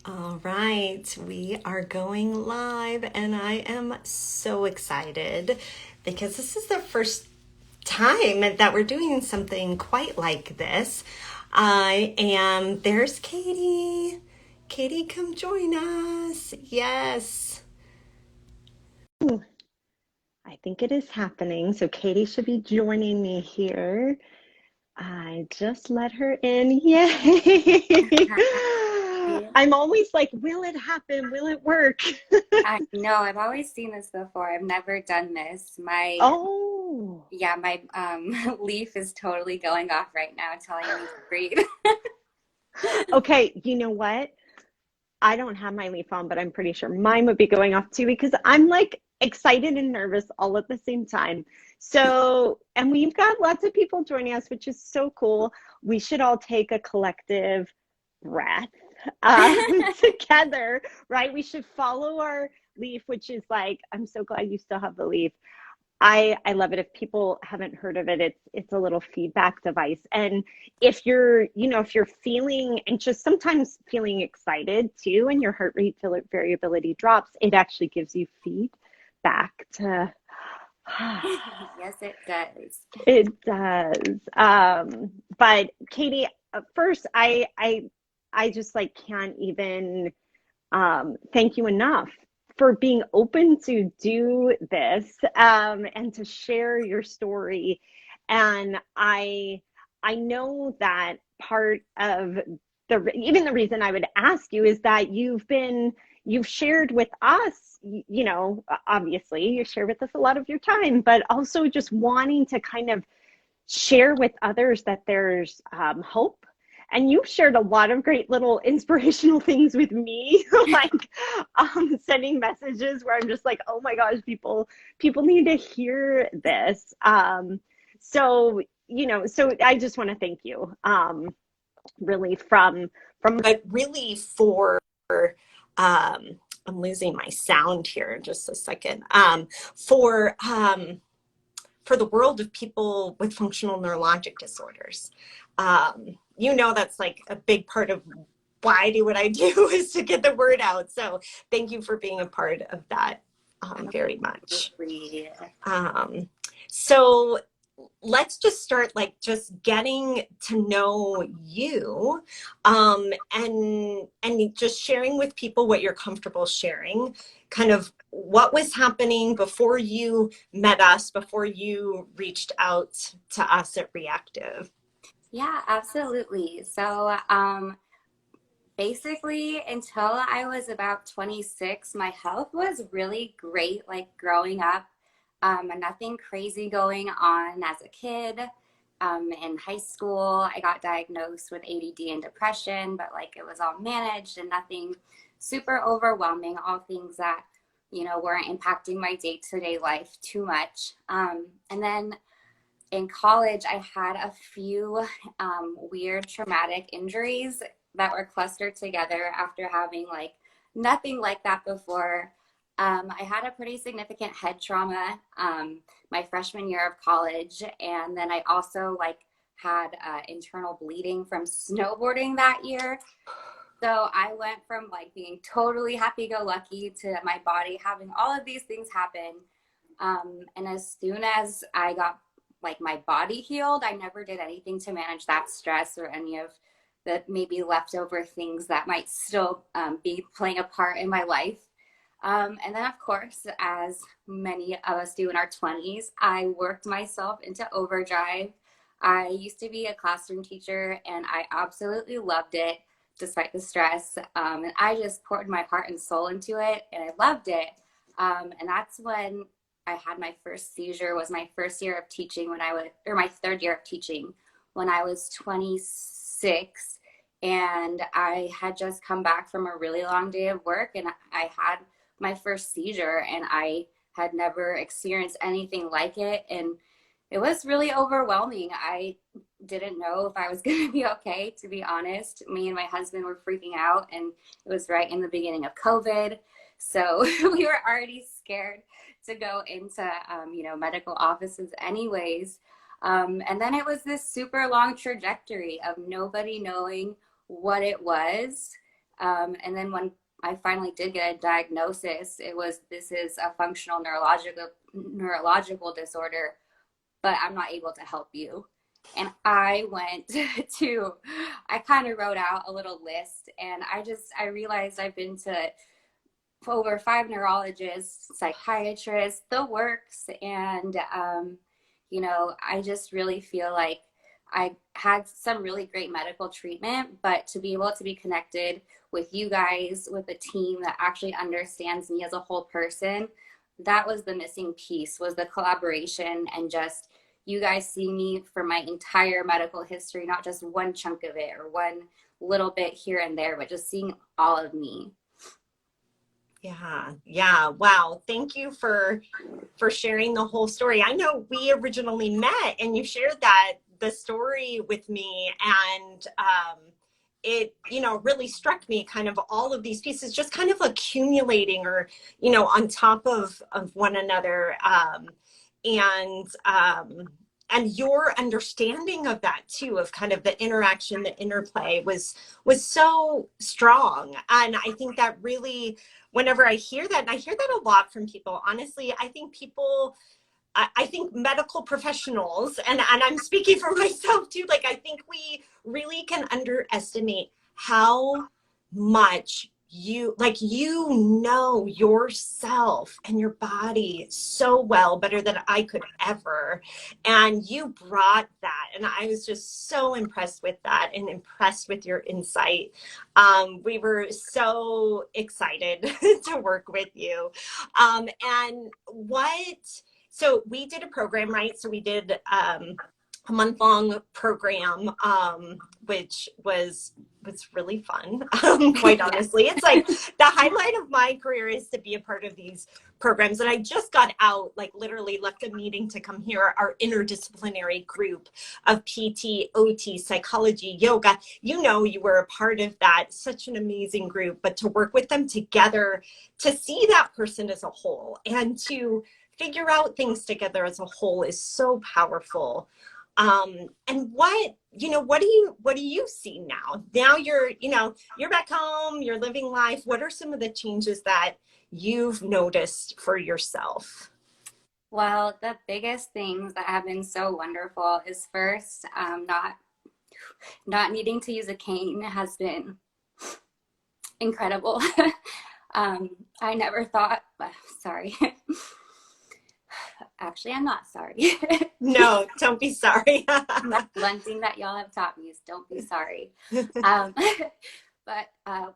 All right, we are going live, and I am so excited because this is the first time that we're doing something quite like this. I am, there's Katie. Katie, come join us. Yes. I think it is happening. So Katie should be joining me here. I just let her in. Yay! Yeah. I'm always like, will it happen? Will it work? I know, I've always seen this before. I've never done this. Oh, My leaf is totally going off right now, telling me to breathe. okay. You know what? I don't have my leaf on, but I'm pretty sure mine would be going off too because I'm like excited and nervous all at the same time. So, and we've got lots of people joining us, which is so cool. We should all take a collective breath together, right? We should follow our leaf, which is like, I'm so glad you still have the leaf. I love it. If people haven't heard of it, it's a little feedback device. And if if you're feeling anxious, sometimes feeling excited too, and your heart rate variability drops, it actually gives you feedback to Yes, it does. it does. But Katie, first I just like can't even thank you enough for being open to do this and to share your story. And I know that part of even the reason I would ask you is that you've shared with us, obviously you share with us a lot of your time, but also just wanting to kind of share with others that there's hope. And you've shared a lot of great little inspirational things with me, like sending messages where I'm just like, oh my gosh, people need to hear this. So I just want to thank you, really but really for I'm losing my sound here in just a second. For the world of people with functional neurologic disorders. That's like a big part of why I do what I do is to get the word out. So thank you for being a part of that very much. Absolutely. So let's just start like just getting to know you, and just sharing with people what you're comfortable sharing, kind of what was happening before you met us, before you reached out to us at Reactive. Yeah, absolutely. Basically, until I was about 26, my health was really great, like growing up. Nothing crazy going on as a kid. In high school, I got diagnosed with ADD and depression, but like it was all managed and nothing super overwhelming, all things that, weren't impacting my day-to-day life too much. And then in college, I had a few weird traumatic injuries that were clustered together after having like nothing like that before. I had a pretty significant head trauma my freshman year of college, and then I also like had internal bleeding from snowboarding that year. So I went from like being totally happy-go-lucky to my body having all of these things happen. And as soon as I got like my body healed, I never did anything to manage that stress or any of the maybe leftover things that might still be playing a part in my life. And then, of course, as many of us do in our 20s, I worked myself into overdrive. I used to be a classroom teacher and I absolutely loved it despite the stress. And I just poured my heart and soul into it and I loved it. And that's when I had my first seizure, was my first year of teaching or my third year of teaching when I was 26. And I had just come back from a really long day of work and I had my first seizure and I had never experienced anything like it. And it was really overwhelming. I didn't know if I was going to be okay, to be honest. Me and my husband were freaking out, and it was right in the beginning of COVID. So we were already scared to go into, medical offices anyways. And then it was this super long trajectory of nobody knowing what it was. And then when I finally did get a diagnosis, this is a functional neurological disorder, but I'm not able to help you. And I went I kind of wrote out a little list, and I realized I've been to over 5 neurologists, psychiatrists, the works. And, I just really feel like I had some really great medical treatment, but to be able to be connected with you guys, with a team that actually understands me as a whole person, that was the missing piece, was the collaboration and just you guys seeing me for my entire medical history, not just one chunk of it or one little bit here and there, but just seeing all of me. Yeah. Yeah. Wow. Thank you for sharing the whole story. I know we originally met and you shared the story with me, and it, really struck me, kind of all of these pieces just kind of accumulating or, on top of one another. And your understanding of that too, of kind of the interaction, the interplay was so strong. And I think that really, whenever I hear that, and I hear that a lot from people, honestly, I think medical professionals, and I'm speaking for myself too, like I think we really can underestimate how much yourself and your body so well, better than I could ever. And you brought that, and I was just so impressed with that and impressed with your insight. We were so excited to work with you. And so we did a program, right? So we did a month-long program, which was really fun. Quite honestly, it's like the highlight of my career is to be a part of these programs. And I just got out, like literally left a meeting to come here, our interdisciplinary group of PT, OT, psychology, yoga. You were a part of that, such an amazing group, but to work with them together, to see that person as a whole and to figure out things together as a whole is so powerful. And what do you see now? Now you're back home, you're living life. What are some of the changes that you've noticed for yourself? Well, the biggest things that have been so wonderful is first, not needing to use a cane has been incredible. I never thought, sorry. Actually, I'm not sorry. No, don't be sorry. That's one thing that y'all have taught me is don't be sorry. But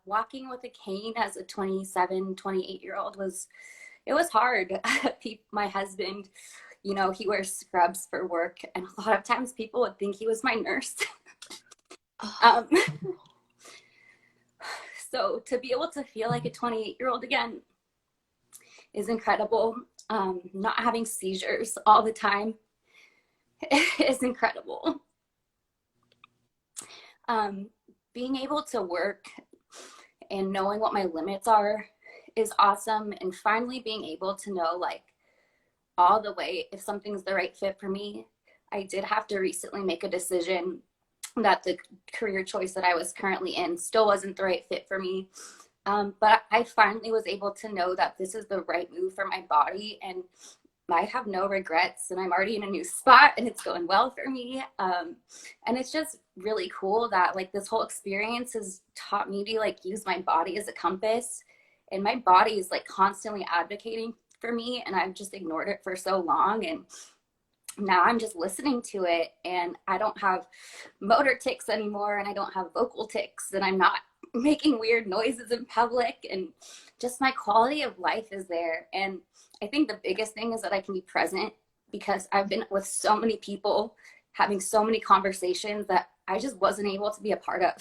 walking with a cane as a 27, 28-year-old was hard. My husband, he wears scrubs for work, and a lot of times people would think he was my nurse. So to be able to feel like a 28-year-old again is incredible. Not having seizures all the time is incredible. Being able to work and knowing what my limits are is awesome. And finally being able to know, like, all the way if something's the right fit for me. I did have to recently make a decision that the career choice that I was currently in still wasn't the right fit for me. But I finally was able to know that this is the right move for my body, and I have no regrets, and I'm already in a new spot and it's going well for me. And it's just really cool that like this whole experience has taught me to like use my body as a compass, and my body is like constantly advocating for me, and I've just ignored it for so long. And now I'm just listening to it, and I don't have motor tics anymore, and I don't have vocal tics, and I'm not making weird noises in public, and just my quality of life is there. And I think the biggest thing is that I can be present, because I've been with so many people having so many conversations that I just wasn't able to be a part of.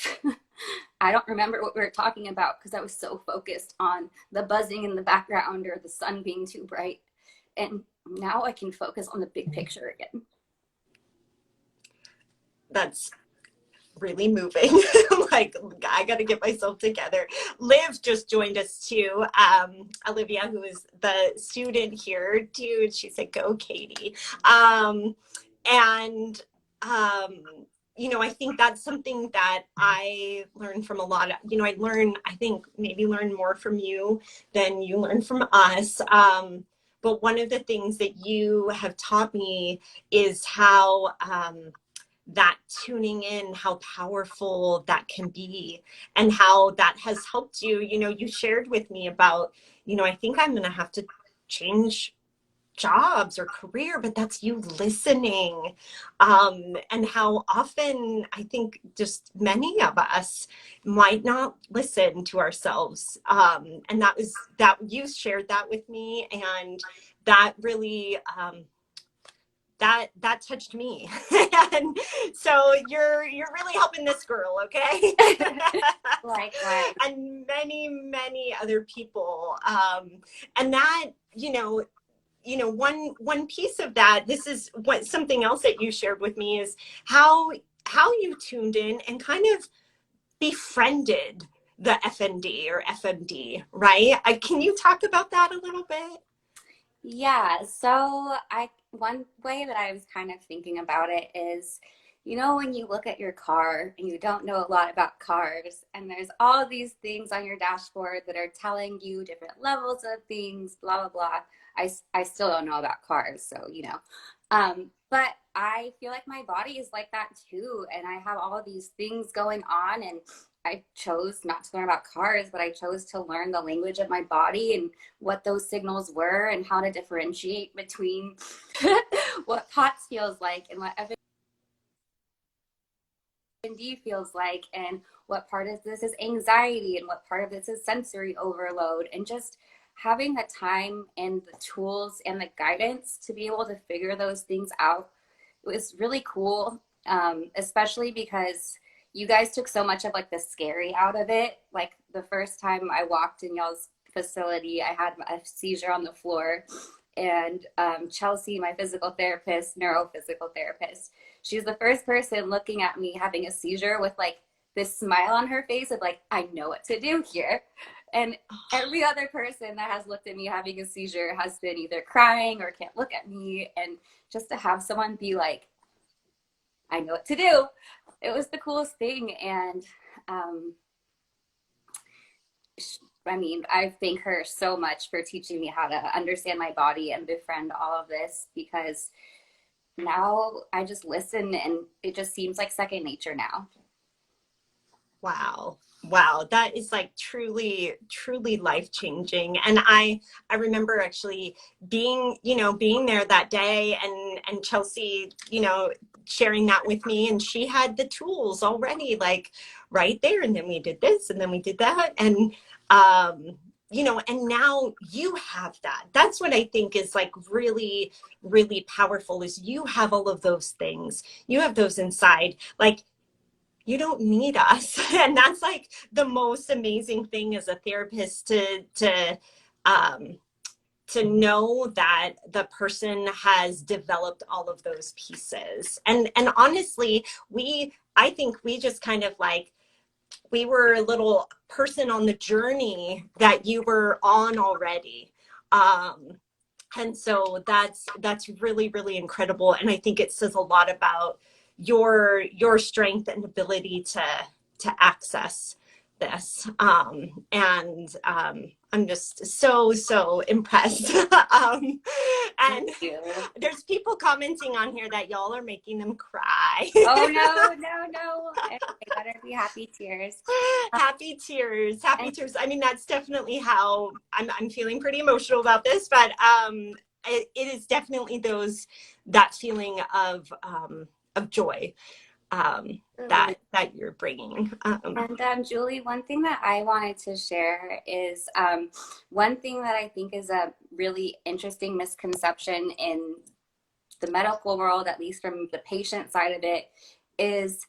I don't remember what we were talking about because I was so focused on the buzzing in the background or the sun being too bright. And now I can focus on the big picture again. That's really moving. Like, I got to get myself together. Liv just joined us too. Olivia, who is the student here too. She said, "Go, Katie." And I think that's something that I learned from a lot of, I think maybe learn more from you than you learn from us. But one of the things that you have taught me is how, that tuning in, how powerful that can be, and how that has helped you. You shared with me about, I think I'm going to have to change jobs or career, but that's you listening. And how often I think just many of us might not listen to ourselves. And that you shared that with me, and that really, that touched me. And so you're really helping this girl, okay? Likewise. And many other people. And that, one piece of that, this is what something else that you shared with me, is how you tuned in and kind of befriended the FND or FMD, right? Can you talk about that a little bit? Yeah, so one way that I was kind of thinking about it is, when you look at your car and you don't know a lot about cars, and there's all these things on your dashboard that are telling you different levels of things, blah, blah, blah. I still don't know about cars, so, but I feel like my body is like that too. And I have all these things going on, and I chose not to learn about cars, but I chose to learn the language of my body and what those signals were and how to differentiate between what POTS feels like and what FMD feels like, and what part of this is anxiety and what part of this is sensory overload, and just having the time and the tools and the guidance to be able to figure those things out was really cool, especially because you guys took so much of like the scary out of it. Like the first time I walked in y'all's facility, I had a seizure on the floor, and Chelsea, my physical therapist, neurophysical therapist, she's the first person looking at me having a seizure with like this smile on her face of like, I know what to do here. And every other person that has looked at me having a seizure has been either crying or can't look at me. And just to have someone be like, I know what to do, it was the coolest thing. And I thank her so much for teaching me how to understand my body and befriend all of this, because now I just listen and it just seems like second nature now. Wow, that is like truly life-changing. And I remember actually being there that day, and Chelsea, sharing that with me, and she had the tools already like right there, and then we did this and then we did that, and and now you have that. That's what I think is like really powerful, is you have all of those things. You have those inside. Like, you don't need us. And that's like the most amazing thing as a therapist, to know that the person has developed all of those pieces. And honestly, I think we just kind of like, we were a little person on the journey that you were on already. And so that's really incredible. And I think it says a lot about your strength and ability to access this. I'm just so impressed. And there's people commenting on here that y'all are making them cry. Oh, no. They better be happy tears. Happy tears. I mean, that's definitely how I'm feeling pretty emotional about this, but it is definitely that feeling of joy that you're bringing. And Julie, one thing that I wanted to share is one thing that I think is a really interesting misconception in the medical world, at least from the patient side of it, is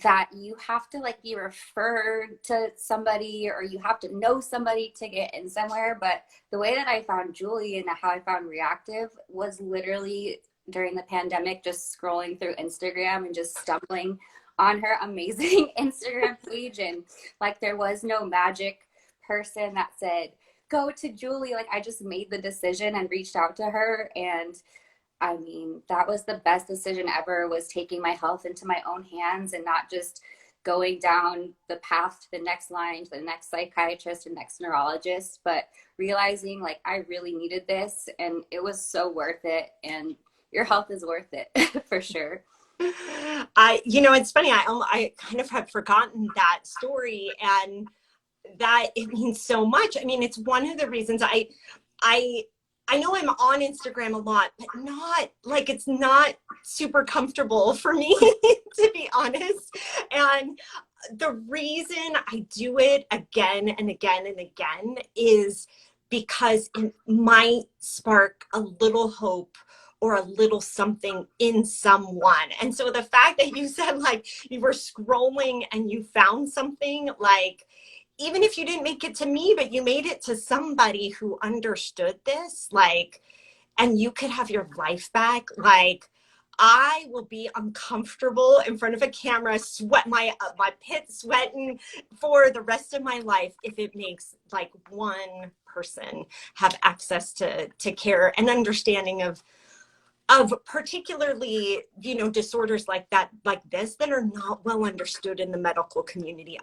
that you have to like be referred to somebody, or you have to know somebody to get in somewhere. But the way that I found Julie and how I found Re+active was literally during the pandemic, just scrolling through Instagram and just stumbling on her amazing Instagram page. And like, there was no magic person that said, go to Julie. Like, I just made the decision and reached out to her, and I mean, that was the best decision ever, was taking my health into my own hands and not just going down the path to the next line, to the next psychiatrist and next neurologist, but realizing like I really needed this and it was so worth it. And your health is worth it for sure. It's funny. I kind of had forgotten that story, and that it means so much. I mean, it's one of the reasons I I know I'm on Instagram a lot, but not like, it's not super comfortable for me to be honest. And the reason I do it again and again and again is because it might spark a little hope or a little something in someone. And so the fact that you said like you were scrolling and you found something, like, even if you didn't make it to me, but you made it to somebody who understood this, like, and you could have your life back. Like, I will be uncomfortable in front of a camera, sweat my pit sweating for the rest of my life if it makes like one person have access to care and understanding of particularly, disorders like that, like this, that are not well understood in the medical community.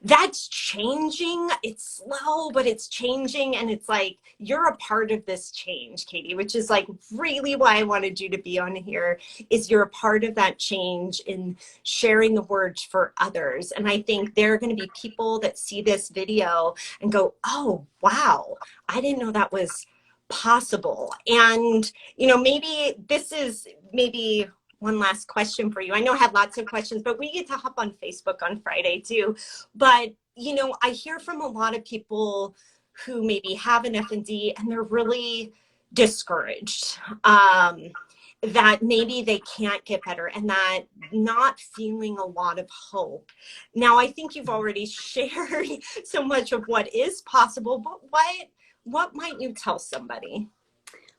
That's changing. It's slow, but it's changing. And it's like, you're a part of this change, Katie, which is like really why I wanted you to be on here, is you're a part of that change in sharing the words for others. And I think there are going to be people that see this video and go, oh, wow, I didn't know that was possible. And maybe this is maybe one last question for you. I know I had lots of questions, but we get to hop on Facebook on Friday too. But I hear from a lot of people who maybe have an FMD and they're really discouraged, that maybe they can't get better, and that not feeling a lot of hope. Now, I think you've already shared so much of what is possible, but what might you tell somebody?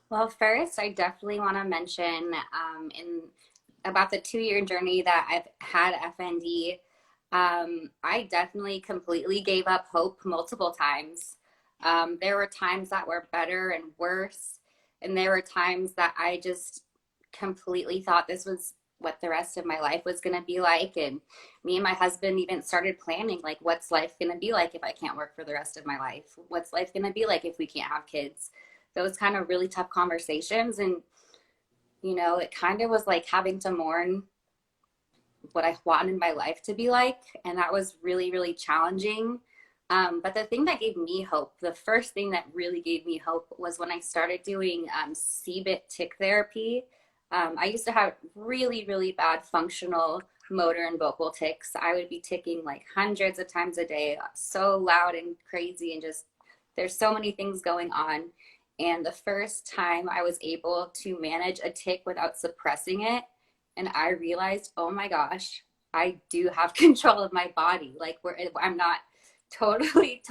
Well, first, I definitely want to mention in about the 2-year journey that I've had FND, I definitely completely gave up hope multiple times. There were times that were better and worse, and there were times that I just completely thought this was what the rest of my life was going to be like. And me and my husband even started planning, like, what's life going to be like if I can't work for the rest of my life? What's life going to be like if we can't have kids? Those kind of really tough conversations. And, it kind of was like having to mourn what I wanted my life to be like. And that was really, really challenging. But the thing that gave me hope, the first thing that really gave me hope, was when I started doing CBIT tic therapy. I used to have really, really bad functional motor and vocal tics. I would be ticking like hundreds of times a day, so loud and crazy, and just there's so many things going on. And the first time I was able to manage a tic without suppressing it, and I realized, oh my gosh, I do have control of my body. Like, I'm not totally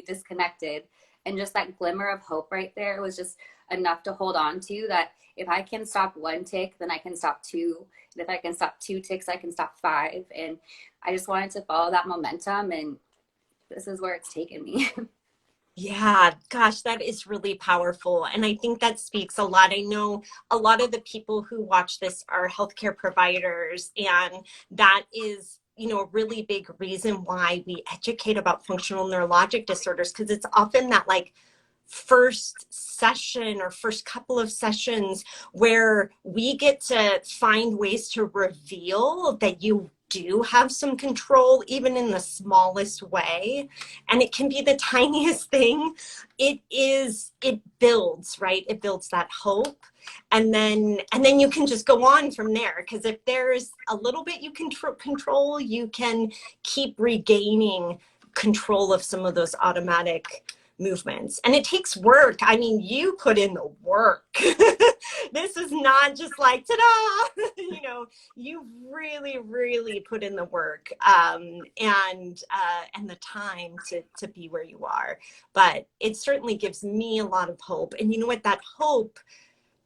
disconnected. And just that glimmer of hope right there was just enough to hold on to, that if I can stop one tic, then I can stop two. And if I can stop 2 tics, I can stop 5. And I just wanted to follow that momentum, and this is where it's taken me. Yeah, gosh, that is really powerful. And I think that speaks a lot. I know a lot of the people who watch this are healthcare providers, and that is, a really big reason why we educate about functional neurologic disorders, because it's often that like first session or first couple of sessions where we get to find ways to reveal that you do have some control, even in the smallest way. And it can be the tiniest thing. It builds, right? It builds that hope. And then you can just go on from there. Because if there's a little bit you can control, you can keep regaining control of some of those automatic movements. And it takes work. I mean, you put in the work. This is not just like, ta-da, you really, really put in the work, and the time to be where you are. But it certainly gives me a lot of hope. And you know what? That hope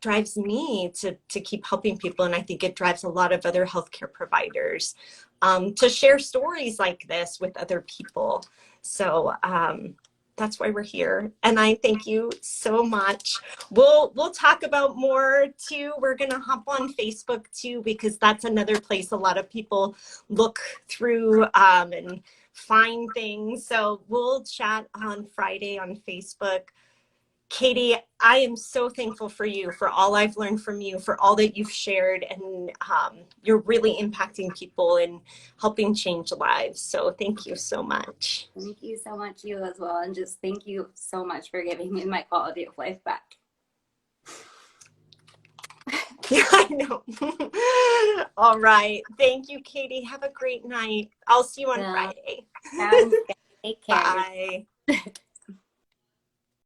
drives me to keep helping people. And I think it drives a lot of other healthcare providers to share stories like this with other people. So that's why we're here. And I thank you so much. We'll talk about more too. We're going to hop on Facebook too, because that's another place a lot of people look through and find things. So we'll chat on Friday on Facebook. Katie, I am so thankful for you, for all I've learned from you, for all that you've shared, and you're really impacting people and helping change lives. So thank you so much. Thank you so much, you as well. And just thank you so much for giving me my quality of life back. Yeah, I know. All right. Thank you, Katie. Have a great night. I'll see you on Friday. Sounds good. Take care. Bye.